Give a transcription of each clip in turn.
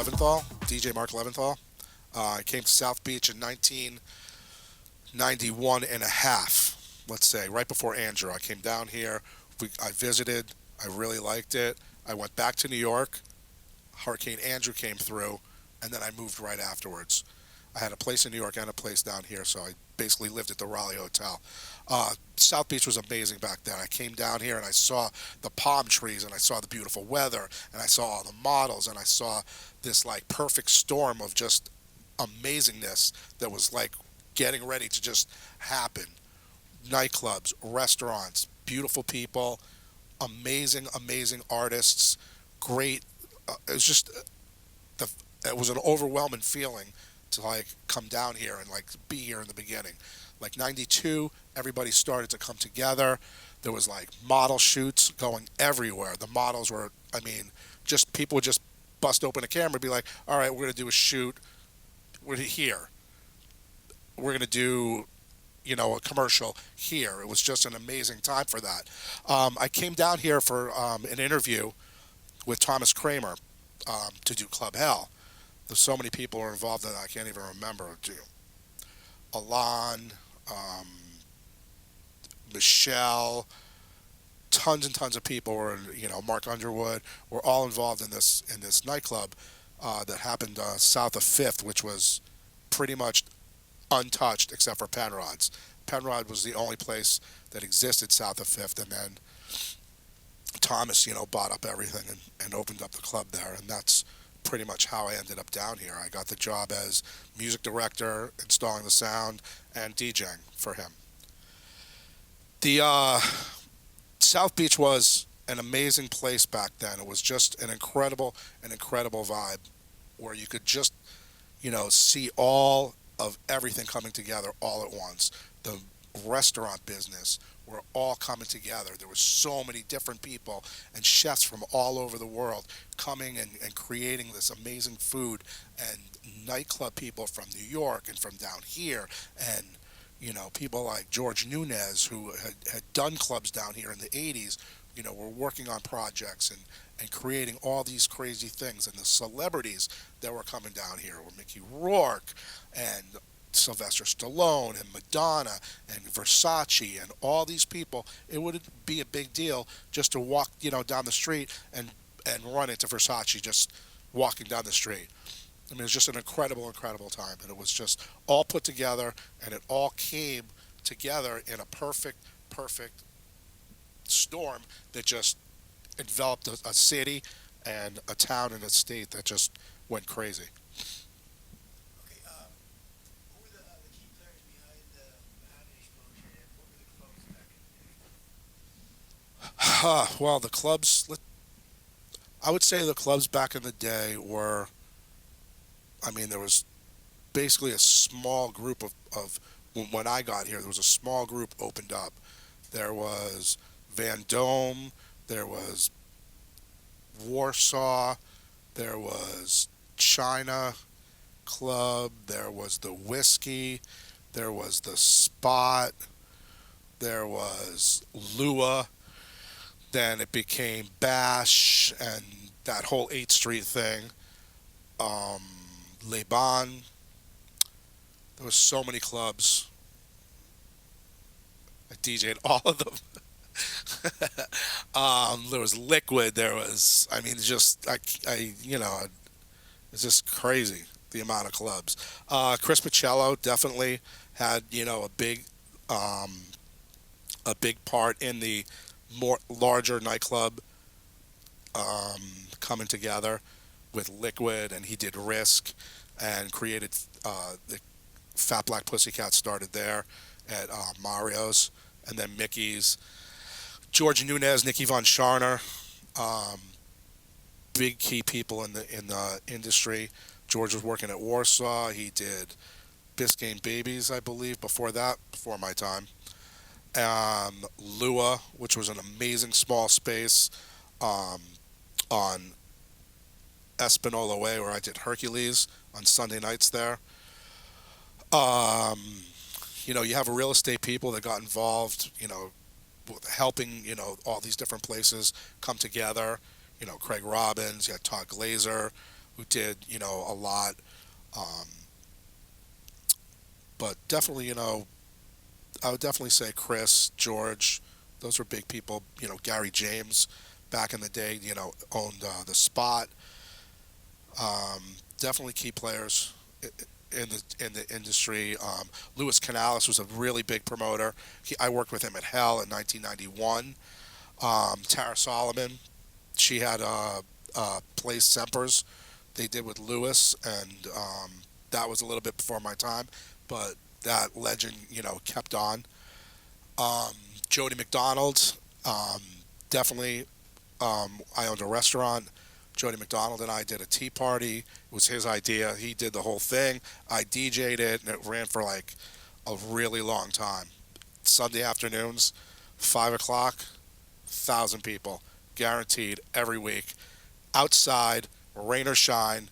Leventhal, DJ Mark Leventhal. I came to South Beach in 1991 and a half, let's say, right before Andrew. I came down here. I visited. I really liked it. I went back to New York. Hurricane Andrew came through, and then I moved right afterwards. I had a place in New York and a place down here, so I basically lived at the Raleigh Hotel. South Beach was amazing back then. I came down here and I saw the palm trees and I saw the beautiful weather and I saw all the models and I saw this like perfect storm of just amazingness that was like getting ready to just happen. Nightclubs, restaurants, beautiful people, amazing, amazing artists, great. It was just the. It was an overwhelming feeling to like come down here and like be here in the beginning. Like '92, everybody started to come together. There was like model shoots going everywhere. The models were, I mean, just people would just bust open a camera and be like, "All right, we're gonna do a shoot. We're here. We're gonna do." A commercial here. It was just an amazing time for that. I came down here for an interview with Thomas Kramer to do Club Hell. There's so many people were involved in it, I can't even remember. Alon, um, Michelle, tons and tons of people were, Mark Underwood, were all involved in this nightclub that happened south of Fifth, which was pretty much untouched except for Penrod's. Penrod was the only place that existed south of Fifth, and then Thomas, bought up everything and opened up the club there, and that's pretty much how I ended up down here. I got the job as music director, installing the sound, and DJing for him. The South Beach was an amazing place back then. It was just an incredible vibe where you could just, see all of everything coming together all at once. The restaurant business were all coming together. There were so many different people and chefs from all over the world coming and creating this amazing food, and nightclub people from New York and from down here, and people like George Nunez, who had done clubs down here in the 80s, were working on projects and creating all these crazy things. And the celebrities that were coming down here were Mickey Rourke and Sylvester Stallone and Madonna and Versace and all these people. It would be a big deal just to walk, down the street and run into Versace just walking down the street. I mean, it was just an incredible time, and it was just all put together, and it all came together in a perfect storm that just enveloped a city and a town and a state that just went crazy. Okay, who were the key players behind the explosion, and what were the clubs back in Well, the clubs, I would say the clubs back in the day were, I mean, there was basically a small group of when I got here, there was a small group opened up. There was Van Dome, there was Warsaw, there was China Club, there was the Whiskey, there was the Spot, there was Lua, then it became Bash and that whole 8th Street thing. Um, Leban, there was so many clubs. I DJ'd all of them. There was Liquid. There was, I mean, just it's just crazy the amount of clubs. Chris Michello definitely had um, a big part in the more larger nightclub um, coming together with Liquid, and he did Risk and created the Fat Black Pussycat started there at Mario's, and then Mickey's. George Nunez, Nicky Von Scharner, um, big key people in the industry. George was working at Warsaw. He did Biscayne Babies, I believe, before that, before my time. Lua, which was an amazing small space um, on Espanola Way, where I did Hercules on Sunday nights there. Um, you have real estate people that got involved, with helping, all these different places come together. Craig Robbins, you had Todd Glazer, who did a lot. Um, but definitely, I would definitely say Chris, George, those were big people. Gary James, back in the day, owned the Spot. Definitely key players in the industry. Louis Canales was a really big promoter. I worked with him at Hell in 1991. Tara Solomon, she had plays Sempers. They did with Lewis, and that was a little bit before my time, but that legend, kept on. Um, Jody McDonald, um, definitely. I owned a restaurant. Jody McDonald and I did a tea party. It was his idea. He did the whole thing. I DJ'd it, and it ran for like a really long time. Sunday afternoons, 5 o'clock, 1,000 people, guaranteed every week. Outside, rain or shine,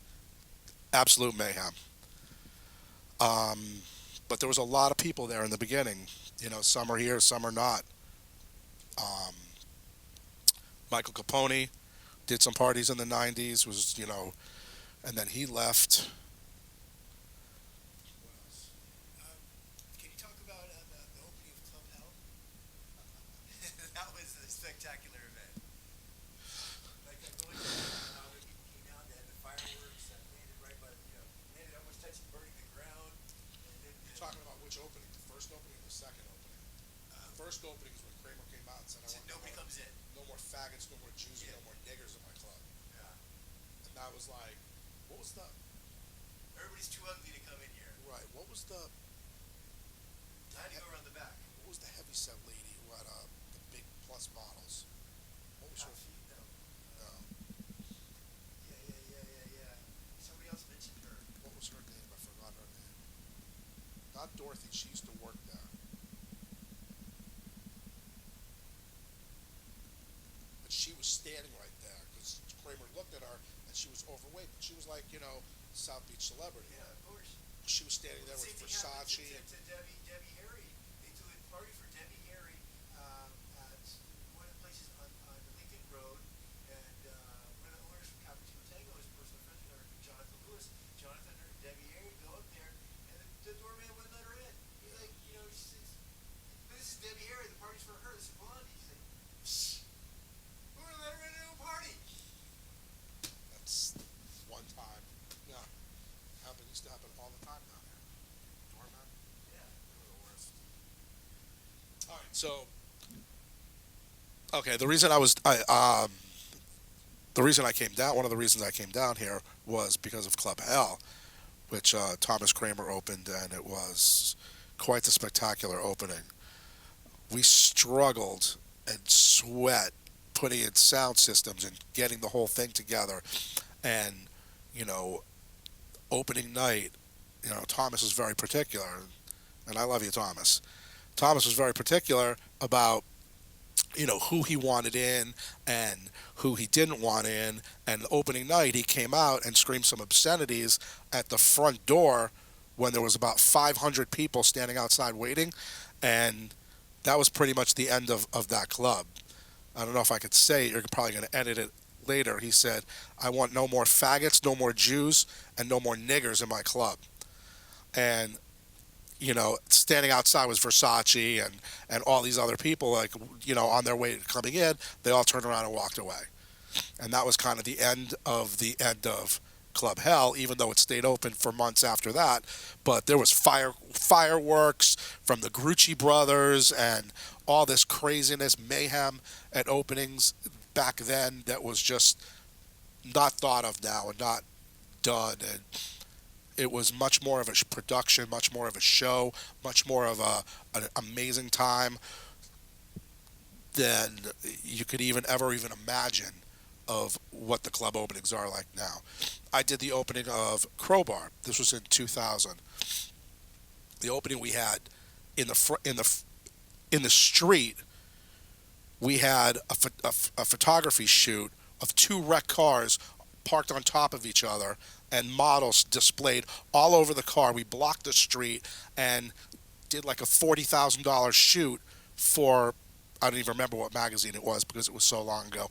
absolute mayhem. Um, but there was a lot of people there in the beginning. Some are here, some are not. Um, Michael Capone did some parties in the '90s. And then he left. What else? Can you talk about the opening of Club Hell? That was a spectacular event. Like going to that, how many people came out? They had the fireworks that landed right by, landed almost touching burning the ground, and then You're talking about which opening? The first opening or the second opening? The first opening is when Kramer came out and said, "I said want nobody comes in. no more faggots, no more Jews, and Yeah, no more niggers in my club." yeah. And that was like, what was the Everybody's too ugly to come in here. right? What was the I had to go around the back. what was the heavy set lady who had the big plus models? What was Ah, her? she, no. No, Yeah, yeah, yeah, yeah, yeah. Somebody else mentioned her. what was her name? I forgot her name. Not Dorothy. She used to work there, but she was standing right there because Kramer looked at her and she was overweight, but she was like South Beach celebrity. Yeah, of course. She was standing Well, there the with same thing happened Versace and to Debbie Harry. They threw a party for Debbie Harry at one of the places on the Lincoln Road, and one of the owners from Cappuccino Tango is personal friends with her, Jonathan Lewis. Jonathan and Debbie Harry go up there, and the doorman wouldn't let her in. He's like, she says, "This is Debbie Harry. The party's for her. This is Blondie." He's like, "Shh, we're gonna let her in a party." that's one time. Yeah, used to happen all the time down there. Doorman, Yeah. they were the worst. All right, so okay, the reason I came down, one of the reasons I came down here was because of Club Hell, which Thomas Kramer opened, and it was quite the spectacular opening. We struggled and sweat putting in sound systems and getting the whole thing together, and you know, opening night, Thomas was very particular, and I love you, Thomas. Thomas was very particular about who he wanted in and who he didn't want in. And the opening night, he came out and screamed some obscenities at the front door when there was about 500 people standing outside waiting, and that was pretty much the end of that club. I don't know if I could say it. You're probably going to edit it later. He said, "I want no more faggots, no more Jews, and no more niggers in my club." And standing outside was Versace and all these other people, like, on their way coming in, they all turned around and walked away. And that was kind of the end of Club Hell, even though it stayed open for months after that. But there was fireworks from the Grucci brothers and all this craziness, mayhem at openings back then that was just not thought of now and not done. And it was much more of a production, much more of a show, much more of an amazing time than you could even imagine of what the club openings are like now. I did the opening of Crowbar. This was in 2000. The opening we had in the in the street, we had a photography shoot of two wrecked cars parked on top of each other and models displayed all over the car. We blocked the street and did like a $40,000 shoot for, I don't even remember what magazine it was because it was so long ago.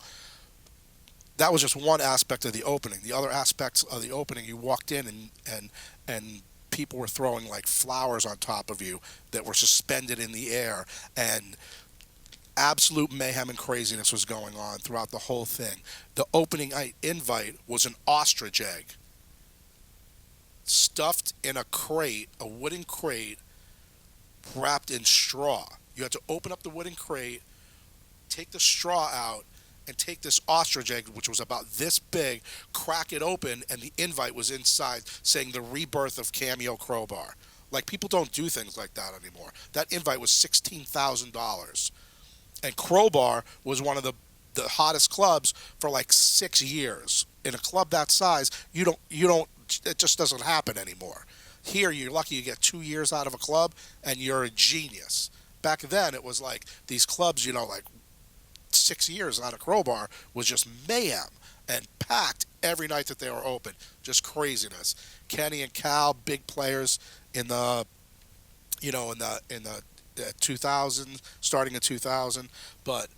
that was just one aspect of the opening. The other aspects of the opening, you walked in and people were throwing like flowers on top of you that were suspended in the air, and absolute mayhem and craziness was going on throughout the whole thing. The opening invite was an ostrich egg stuffed in a crate, a wooden crate wrapped in straw. You had to open up the wooden crate, take the straw out, and take this ostrich egg, which was about this big, crack it open, and the invite was inside saying the rebirth of Cameo Crowbar. Like, people don't do things like that anymore. That invite was $16,000. And Crowbar was one of the hottest clubs for like 6 years. In a club that size, you don't it just doesn't happen anymore. Here, you're lucky you get 2 years out of a club, and you're a genius. Back then, it was like these clubs, like 6 years out of Crowbar was just mayhem and packed every night that they were open. Just craziness. Kenny and Cal, big players in the, in the 2000, starting in 2000. But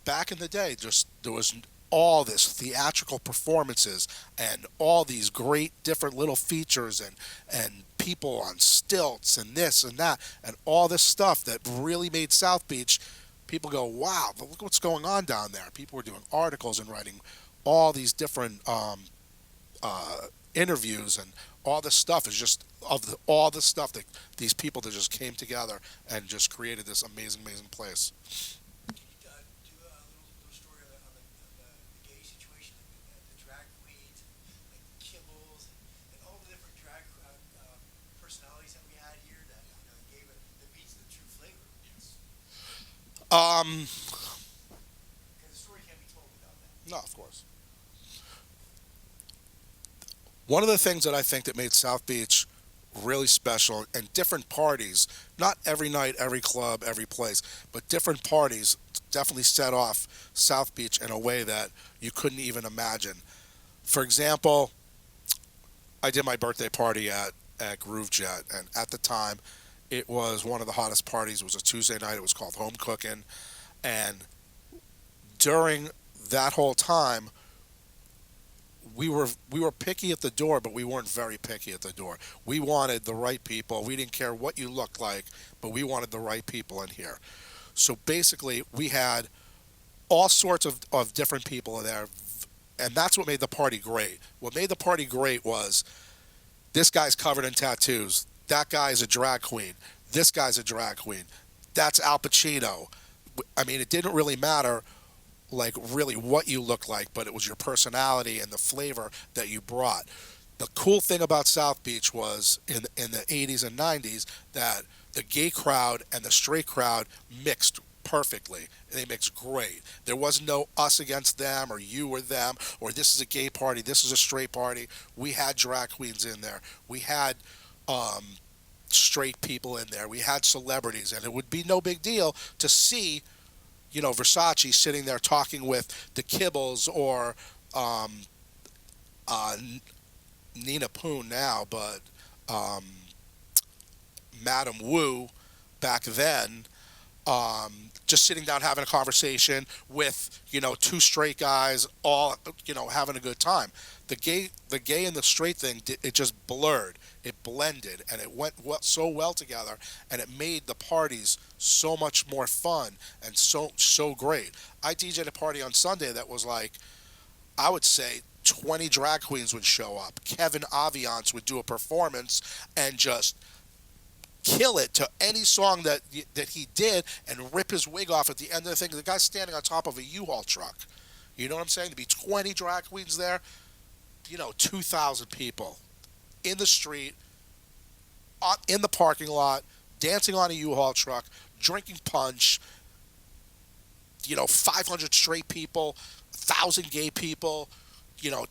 back in the day, just there was all this theatrical performances and all these great different little features and people on stilts and this and that and all this stuff that really made South Beach. People go, wow, look what's going on down there. People were doing articles and writing all these different interviews, and all this stuff is just all the stuff that these people that just came together and just created this amazing, amazing place. Can you do a little story on the gay situation, like the drag queens, and like the Kibbles, and all the different drag personalities that we had here that gave it the beats the true flavor? Yes. Um, Because the story can't be told without that. no, of course. One of the things that I think that made South Beach really special, and different parties, not every night, every club, every place, but different parties definitely set off South Beach in a way that you couldn't even imagine. For example, I did my birthday party at Groove Jet, and at the time, it was one of the hottest parties. It was a Tuesday night. It was called Home Cooking, and during that whole time, we were picky at the door, but we weren't very picky at the door. We wanted the right people. We didn't care what you looked like, but we wanted the right people in here. So basically, we had all sorts of different people in there, and that's what made the party great. What made the party great was this guy's covered in tattoos. That guy's a drag queen. This guy's a drag queen. That's Al Pacino. I mean, it didn't really matter like really what you look like, but it was your personality and the flavor that you brought. The cool thing about South Beach was in the 80s and 90s that the gay crowd and the straight crowd mixed perfectly. They mixed great. There was no us against them or you or them or this is a gay party, this is a straight party. We had drag queens in there. We had um, straight people in there. We had celebrities, and it would be no big deal to see Versace sitting there talking with the Kibbles or um, uh, Nina Poon now, but um, Madam Wu back then, just sitting down having a conversation with two straight guys, all having a good time. The gay and the straight thing, it just blurred, it blended, and it went so well together, and it made the parties so much more fun and so great. I DJ'd a party on Sunday that was like, I would say 20 drag queens would show up. Kevin Aviance would do a performance and just kill it to any song that he did and rip his wig off at the end of the thing. The guy's standing on top of a U-Haul truck. You know what I'm saying? To be 20 drag queens there, 2,000 people in the street, in the parking lot, dancing on a U-Haul truck, drinking punch, 500 straight people, 1,000 gay people,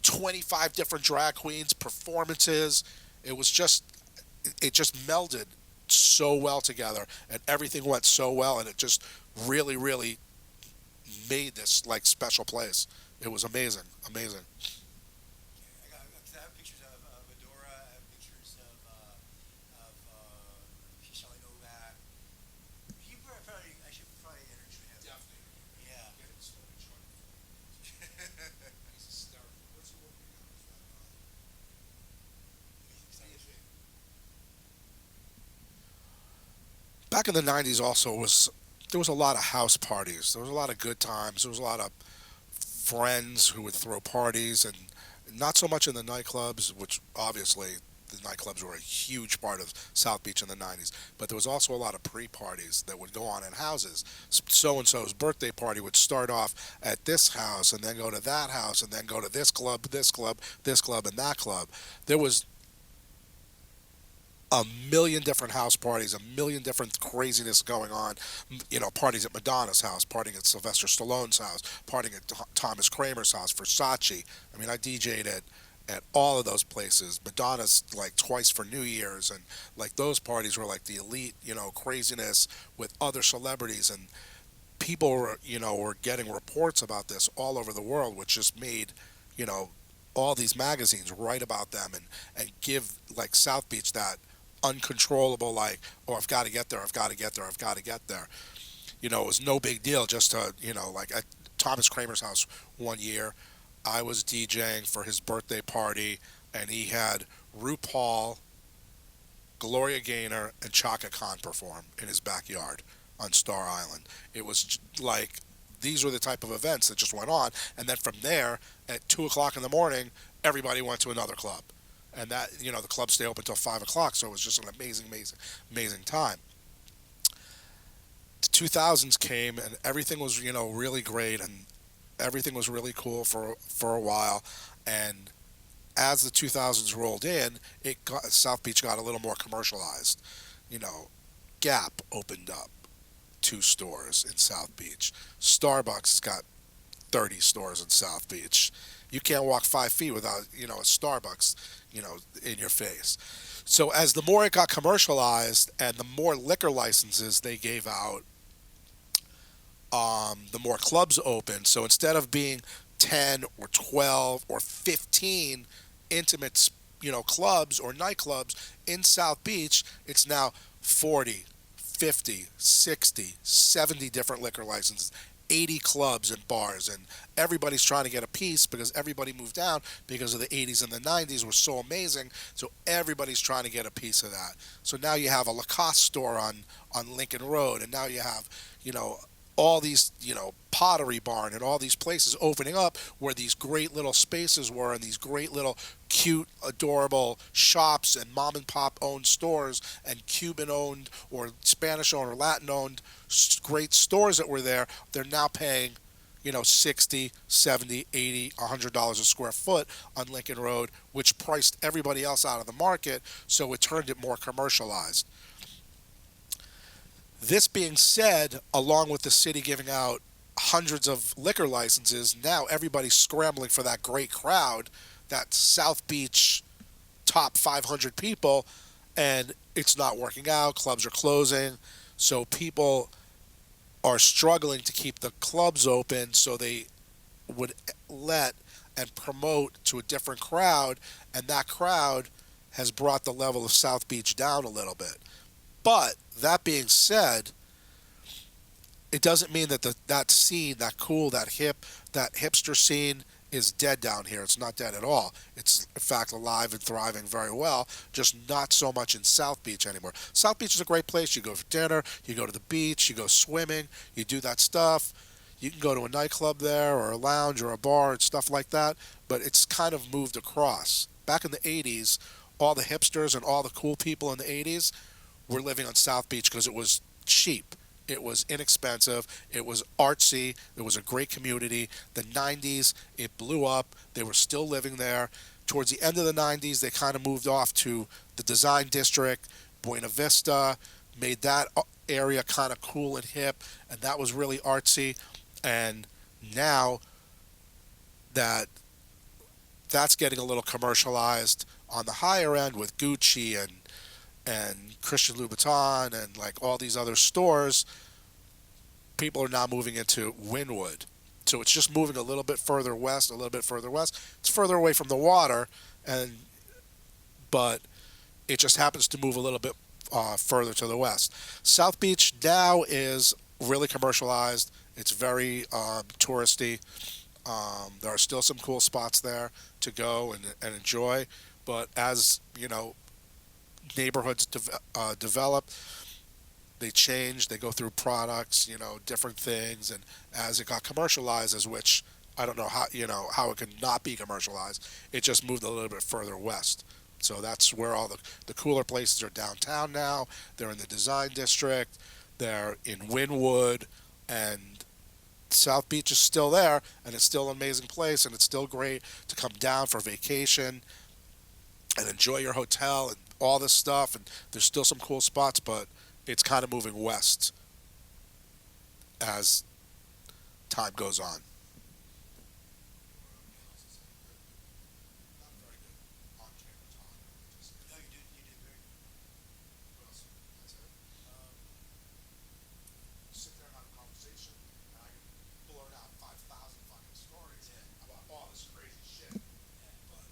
25 different drag queens, performances. It was just, it just melded so well together, and everything went so well, and it just really, really made this like special place. It was amazing, amazing. I have pictures of Adora. I have pictures of Shelley Novak. I should probably introduce him. Definitely. Yeah. Get him started, Charlie. Back in the '90s, also was there was a lot of house parties. There was a lot of good times. There was a lot of friends who would throw parties, and not so much in the nightclubs, which obviously the nightclubs were a huge part of South Beach in the '90s. But there was also a lot of pre-parties that would go on in houses. So and so's birthday party would start off at this house, and then go to that house, and then go to this club, this club, this club, and that club. There was a million different house parties, a million different craziness going on. Parties at Madonna's house, partying at Sylvester Stallone's house, partying at Thomas Kramer's house, Versace. I mean, I DJ'd at all of those places. Madonna's like twice for New Year's, and like those parties were like the elite, craziness with other celebrities, and people were getting reports about this all over the world, which just made, you know, all these magazines write about them and give like South Beach that uncontrollable, like, oh, I've got to get there, I've got to get there, I've got to get there. It was no big deal just to, like at Thomas Kramer's house one year, I was DJing for his birthday party, and he had RuPaul, Gloria Gaynor, and Chaka Khan perform in his backyard on Star Island. It was like these were the type of events that just went on, and then from there, at 2 o'clock in the morning, everybody went to another club, and that the clubs stay open until 5 o'clock. So it was just an amazing, amazing, amazing time. The 2000s came, and everything was really great, and everything was really cool for a while, and as the 2000s rolled in, South Beach got a little more commercialized. You know, Gap opened up 2 stores in South Beach. Starbucks has got 30 stores in South Beach. You can't walk 5 feet without a Starbucks in your face. So as the more it got commercialized and the more liquor licenses they gave out, the more clubs opened. So instead of being 10 or 12 or 15 intimate, clubs or nightclubs in South Beach, it's now 40, 50, 60, 70 different liquor licenses, 80 clubs and bars, and everybody's trying to get a piece because everybody moved down because of the 80s and the 90s were so amazing. So everybody's trying to get a piece of that. So now you have a Lacoste store on Lincoln Road, and now you have, all these, Pottery Barn and all these places opening up where these great little spaces were, and these great little cute, adorable shops and mom and pop owned stores and Cuban owned or Spanish owned or Latin owned great stores that were there. They're now paying, 60, 70, 80, $100 a square foot on Lincoln Road, which priced everybody else out of the market, so it turned it more commercialized. This being said, along with the city giving out hundreds of liquor licenses, now everybody's scrambling for that great crowd, that South Beach top 500 people, and it's not working out. Clubs are closing, so people are struggling to keep the clubs open, so they would let and promote to a different crowd, and that crowd has brought the level of South Beach down a little bit. But that being said, it doesn't mean that that scene, that cool, that hip, that hipster scene is dead down here. It's not dead at all. It's in fact alive and thriving very well, just not so much in South Beach anymore. South Beach is a great place. You go for dinner, you go to the beach, you go swimming, you do that stuff. You can go to a nightclub there or a lounge or a bar and stuff like that, but it's kind of moved across. Back in the 80s, all the hipsters and all the cool people in the 80s were living on South Beach because it was cheap. It was inexpensive. It was artsy. It was a great community. The 90s, it blew up. They were still living there. Towards the end of the 90s, they kind of moved off to the Design District, Buena Vista, made that area kind of cool and hip, and that was really artsy. And now that that's getting a little commercialized on the higher end with Gucci and Christian Louboutin and like all these other stores, people are now moving into Wynwood. So it's just moving a little bit further west, a little bit further west. It's further away from the water, but it just happens to move a little bit further to the west. South Beach now is really commercialized. It's very touristy. There are still some cool spots there to go and enjoy, but as neighborhoods develop, they change, they go through products, different things, and as it got commercialized, as which I don't know how it could not be commercialized, it just moved a little bit further west. So that's where all the cooler places are downtown now. They're in the design district. They're in Wynwood, and South Beach is still there, and it's still an amazing place, and it's still great to come down for vacation and enjoy your hotel and all this stuff. And there's still some cool spots, but it's kind of moving west as time goes on. Not very good on camera talk. No, you did very good. What else? That's it. Um, Sit there and have a conversation, and I can blurt out 5,000 fucking stories yeah, about all this crazy shit. yeah, But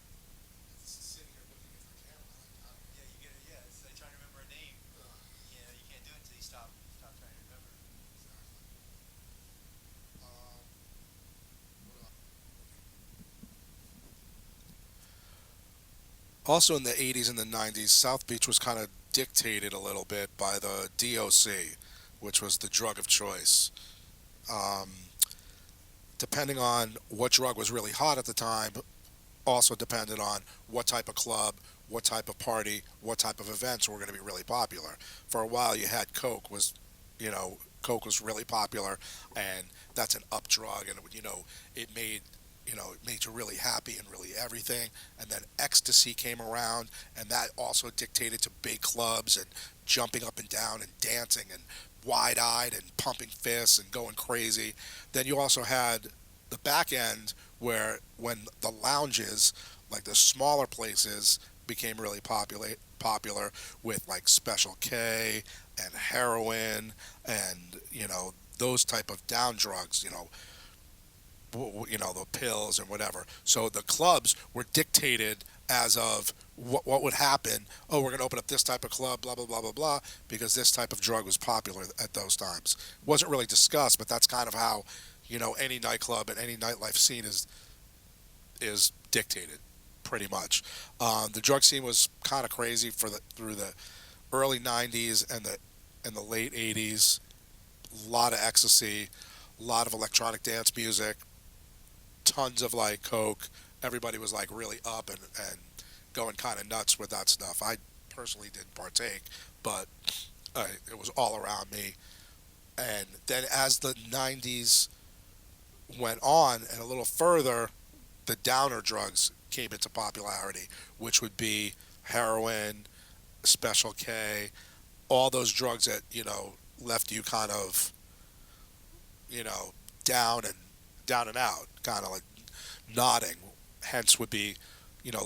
sitting here looking at the camera, like, I don't yeah. You get it. Yeah, it's like trying to remember a name. know. You can't do it until you stop trying to remember. Exactly. Um, what else? Also in the 80s and the 90s, South Beach was kind of dictated a little bit by the DOC, which was the drug of choice. Um, Depending on what drug was really hot at the time, also depended on what type of club, what type of party, what type of events were going to be really popular. For a while, you had Coke Coke was really popular, and that's an up drug, and it made you really happy and really everything. And then ecstasy came around, and that also dictated to big clubs and jumping up and down and dancing and wide-eyed and pumping fists and going crazy. Then you also had the back end where when the lounges, like the smaller places, became really popular with like Special K and heroin and those type of down drugs, the pills and whatever. So the clubs were dictated as of what would happen. Oh, we're going to open up this type of club, blah blah blah blah blah, because this type of drug was popular at those times. Wasn't really discussed, but that's kind of how any nightclub and any nightlife scene is dictated, pretty much. The drug scene was kind of crazy through the early '90s and the late '80s. A lot of ecstasy, a lot of electronic dance music, tons of like coke. Everybody was like really up and going kind of nuts with that stuff. I personally didn't partake, but it was all around me. And then as the '90s went on and a little further, the downer drugs came into popularity, which would be heroin, Special K, all those drugs that left you kind of you know down and out, kind of like nodding. Hence would be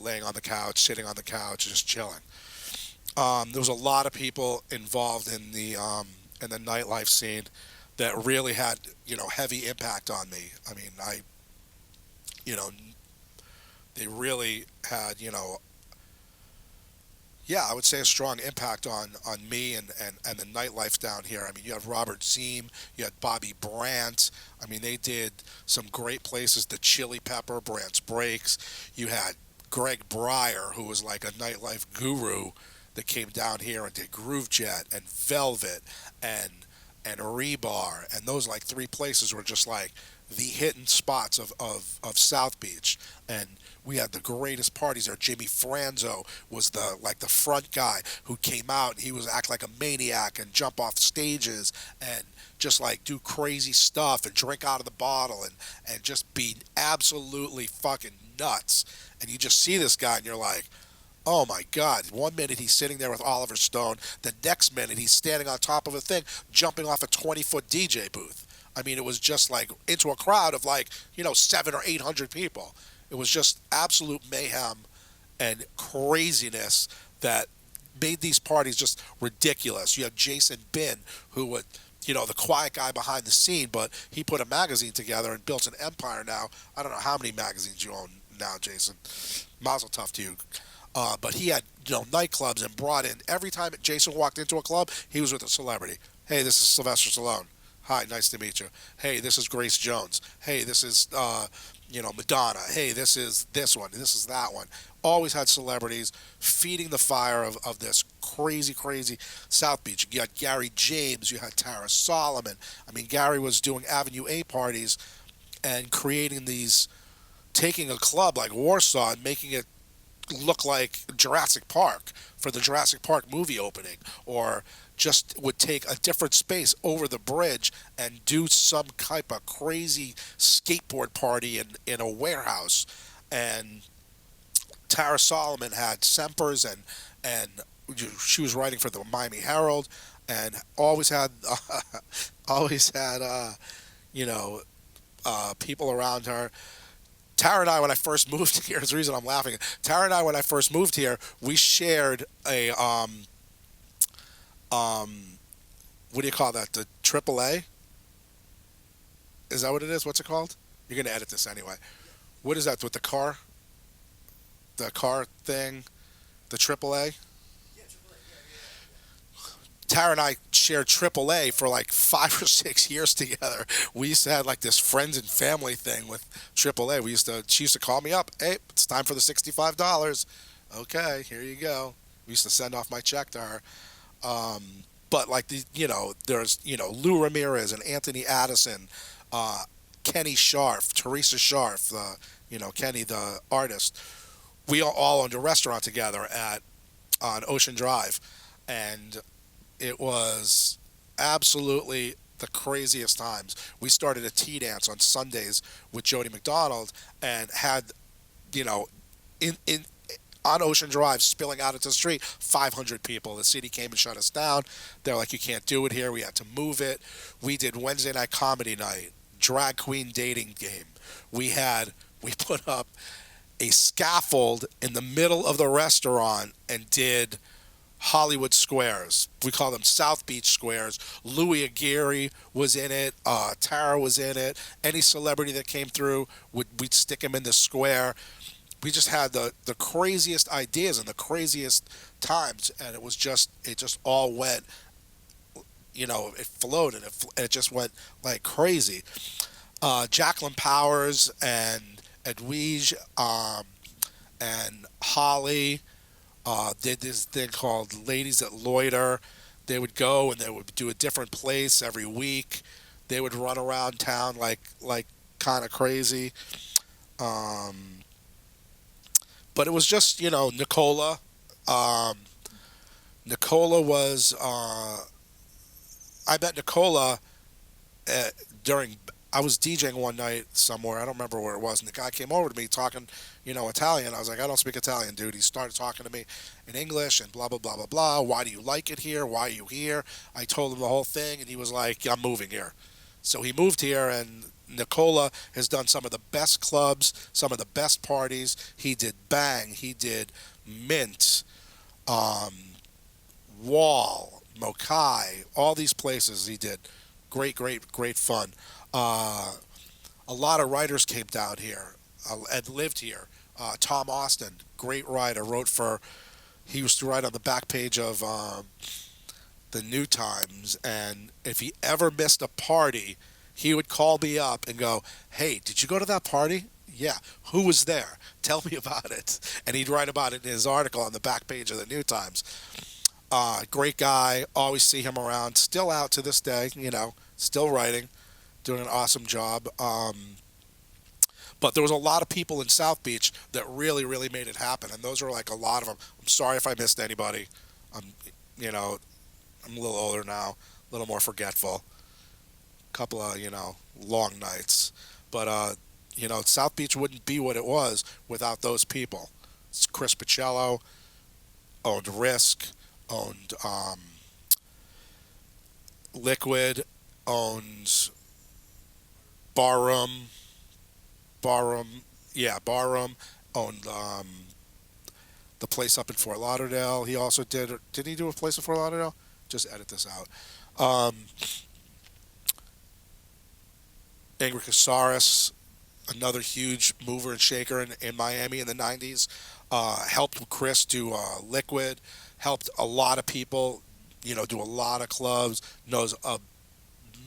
laying on the couch, sitting on the couch, just chilling. There was a lot of people involved in the nightlife scene that really had heavy impact on me. I mean, you know they really had yeah, I would say a strong impact on me and the nightlife down here. I mean, you have Robert Zeem, you had Bobby Brandt. I mean, they did some great places. The Chili Pepper, Brandt's Breaks. You had Greg Breyer, who was like a nightlife guru that came down here and did Groove Jet and Velvet and Rebar, and those like three places were just like the hidden spots of South Beach. And we had the greatest parties there. Jimmy Franzo was the front guy who came out, and he was act like a maniac and jump off stages and just like do crazy stuff and drink out of the bottle and just be absolutely fucking nuts. And you just see this guy and you're like, oh my God. One minute he's sitting there with Oliver Stone. The next minute he's standing on top of a thing, jumping off a 20-foot DJ booth. I mean, it was just like into a crowd of like, 700 or 800 people. It was just absolute mayhem and craziness that made these parties just ridiculous. You have Jason Bin, who would, the quiet guy behind the scene, but he put a magazine together and built an empire now. I don't know how many magazines you own now, Jason. Mazel tov to you. But he had, nightclubs and brought in, every time Jason walked into a club, he was with a celebrity. Hey, this is Sylvester Stallone. Hi, nice to meet you. Hey, this is Grace Jones. Hey, this is Madonna. Hey, this is this one. This is that one. Always had celebrities feeding the fire of this crazy, crazy South Beach. You had Gary James. You had Tara Solomon. I mean, Gary was doing Avenue A parties and creating these, taking a club like Warsaw and making it look like Jurassic Park for the Jurassic Park movie opening, or just would take a different space over the bridge and do some type of crazy skateboard party in a warehouse. And Tara Solomon had Sempers, and she was writing for the Miami Herald, and always had always had you know people around her. Tara and I, when I first moved here, is the reason I'm laughing. Tara and I, when I first moved here, we shared a um, what do you call that? The AAA? Is that what it is? What's it called? You're gonna edit this anyway. Yeah, What is that with the car thing? The AAA? yeah, Triple A, yeah, yeah, yeah, yeah. Tara and I shared AAA for like 5 or 6 years together. We used to have like this friends and family thing with AAA. She used to call me up. Hey, it's time for the $65. Okay, here you go. We used to send off my check to her. Um, but like there's Lou Ramirez and Anthony Addison, uh, Kenny Scharf, Teresa Scharf, Kenny the artist. We all owned a restaurant together at on Ocean Drive, and it was absolutely the craziest times. We started a tea dance on Sundays with Jody McDonald and had, you know, in on Ocean Drive spilling out into the street, 500 people. The city came and shut us down. They're like, you can't do it here. We had to move it. We did Wednesday night comedy night, drag queen dating game. We put up a scaffold in the middle of the restaurant and did Hollywood squares. We call them South Beach squares. Louis Aguirre was in it. Tara was in it. Any celebrity that came through, we'd stick him in the square. We just had the craziest ideas and the craziest times, and it just all went. It flowed, and it just went like crazy. Jacqueline Powers and Edwige, and Holly did this thing called Ladies That Loiter. They would go and they would do a different place every week. They would run around town like kind of crazy. Um, but it was just Nicola. Um, Nicola was I met Nicola uh, during I was DJing one night somewhere. I don't remember where it was, and the guy came over to me talking, Italian. I was like, I don't speak Italian, dude. He started talking to me in English and blah blah blah blah blah. Why do you like it here? Why are you here? I told him the whole thing, and he was like, I'm moving here. So he moved here, and Nicola has done some of the best clubs, some of the best parties. He did Bang, he did Mint, um, Wall, Mokai, all these places he did. Great, great, great fun. Uh, a lot of writers came down here and lived here. Tom Austin, great writer, he used to write on the back page of the New Times, and if he ever missed a party, he would call me up and go, "Hey, did you go to that party?" Yeah. Who was there? Tell me about it. And he'd write about it in his article on the back page of the New Times. Great guy. Always see him around. Still out to this day, still writing, doing an awesome job. But there was a lot of people in South Beach that really, really made it happen, and those were like a lot of them. I'm sorry if I missed anybody. I'm, you know, I'm a little older now, a little more forgetful. Couple of long nights, but South Beach wouldn't be what it was without those people. Chris Pacello owned Risk, owned Liquid, owned Barroom, Barroom, yeah, Barroom, owned the place up in Fort Lauderdale. He also did he do a place in Fort Lauderdale? Just edit this out. Um, Angry Casares, another huge mover and shaker in Miami in the 90s. Helped Chris do Liquid, helped a lot of people, do a lot of clubs, knows a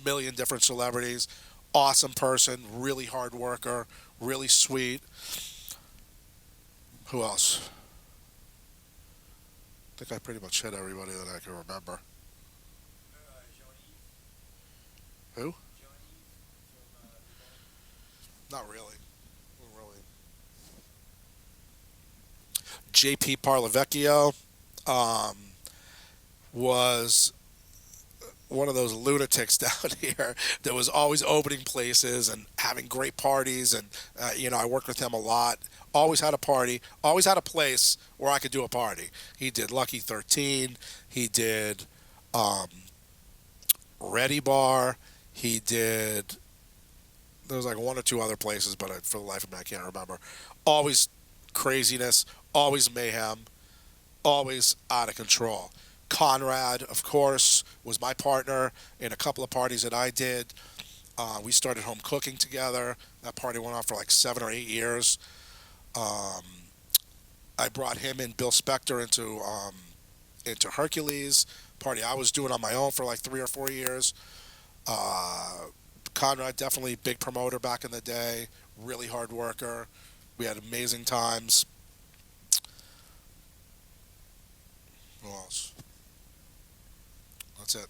million different celebrities. Awesome person, really hard worker, really sweet. Who else? I think I pretty much hit everybody that I can remember. Jean-Yves, Who? Jean-Yves from Leventhal. Not really. Not really. JP Parlavecchio um, was one of those lunatics down here that was always opening places and having great parties. And, I worked with him a lot. Always had a party, always had a place where I could do a party. He did Lucky 13. He did um, Ready Bar. He did, there was like one or two other places, but for the life of me, I can't remember. Always craziness, always mayhem, always out of control. Conrad, of course, was my partner in a couple of parties that I did. We started home cooking together. That party went on for like 7 or 8 years. Um, I brought him and Bill Spector into Hercules party I was doing on my own for like 3 or 4 years. Uh, Conrad definitely big promoter back in the day, really hard worker. We had amazing times. Who else? That's it.